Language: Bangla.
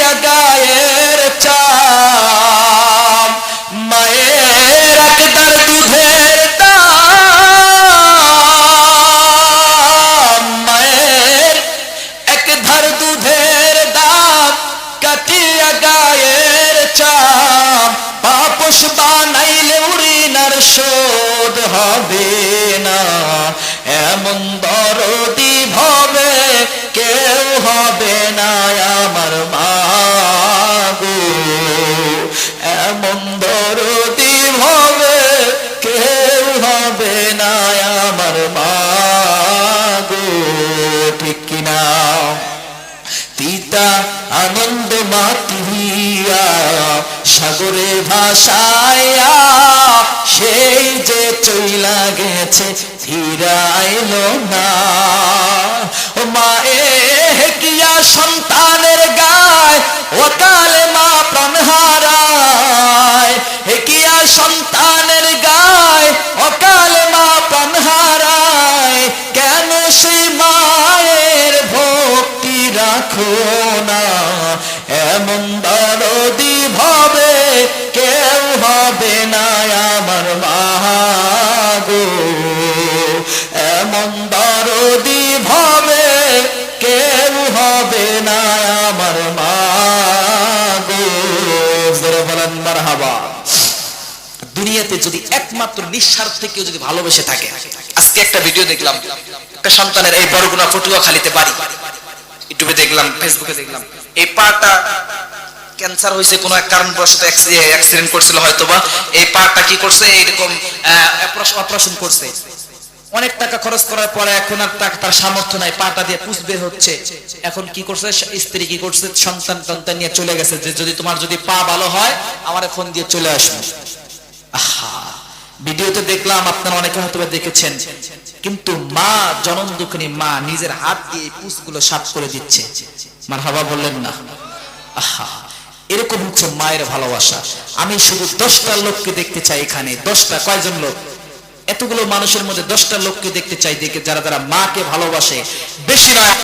কাটিয়া গায়ের চাম, মায়ের একদার দুধের দাম, মায়ের একধার দুধের দাম কাটিয়া গায়ের চাম, পাপোশ বানাইলে ঋণের শোধ হবে না, এমন দরদি ভবে কেউ হবে না আমার মা গো, এমন দরদি ভবে কেউ হবে না আমার মা গো, ঠিক কিনা? পিতা আনন্দ মাতিয়া সাগরে ভাসাইয়া সেই যে চইলা গেছে ফিরাইলো না, ও মা হেকিয়া সন্তানের গায় ওকালে মা প্রাণ হারায়, হেকিয়া সন্তানের গায় অকালে মা প্রাণ হারায়, কেন সেই মায়ের ভক্তি রাখো না, এমন দরদি ভবে কেউ হবে না আমার মা গো, এমন দরদি ভবে কেউ হবে না আমার মা গো, বলেন মারহাবা। দুনিয়াতে যদি একমাত্র নিঃস্বার্থে কেউ যদি ভালোবেসে থাকে, আজকে একটা ভিডিও দেখলাম, একটা সন্তানের এই বরগুনা পটুয়াখালীতে বাড়ি, ইউটিউবে দেখলাম, ফেসবুকে দেখলাম, এই পাটা ক্যান্সার হয়েছে, কোনো এক কারণবশত অ্যাক্সিডেন্ট করছিল হয়তোবা, এই পাটা কি করছে এইরকম অপারেশন করছে, অনেক টাকা খরচ করার পরে এখন আর তার সামর্থ্য নাই, পাটা দিয়ে পুষ বের হচ্ছে, এখন কি করছে স্ত্রী কি করছে, সন্তান নিয়ে চলে গেছে যে যদি তোমার যদি পা ভালো হয় আমার ফোন দিয়ে চলে আসবে। আহা, ভিডিওতে দেখলাম, আপনারা অনেকে হয়তো দেখেছেন, কিন্তু মা জনম দুঃখিনী মা নিজের হাত দিয়ে পুষগুলো সাফ করে দিচ্ছে, মারহাবা বললেন না? আহা, এরকম হচ্ছে মায়ের ভালোবাসা। আমি শুধু 10টা লোককে দেখতে চাই এখানে, 10টা, কয়জন লোক? এতগুলো মানুষের মধ্যে 10টা লোককে দেখতে চাই, দেখে যারা যারা মাকে ভালোবাসে, বেশি নয়।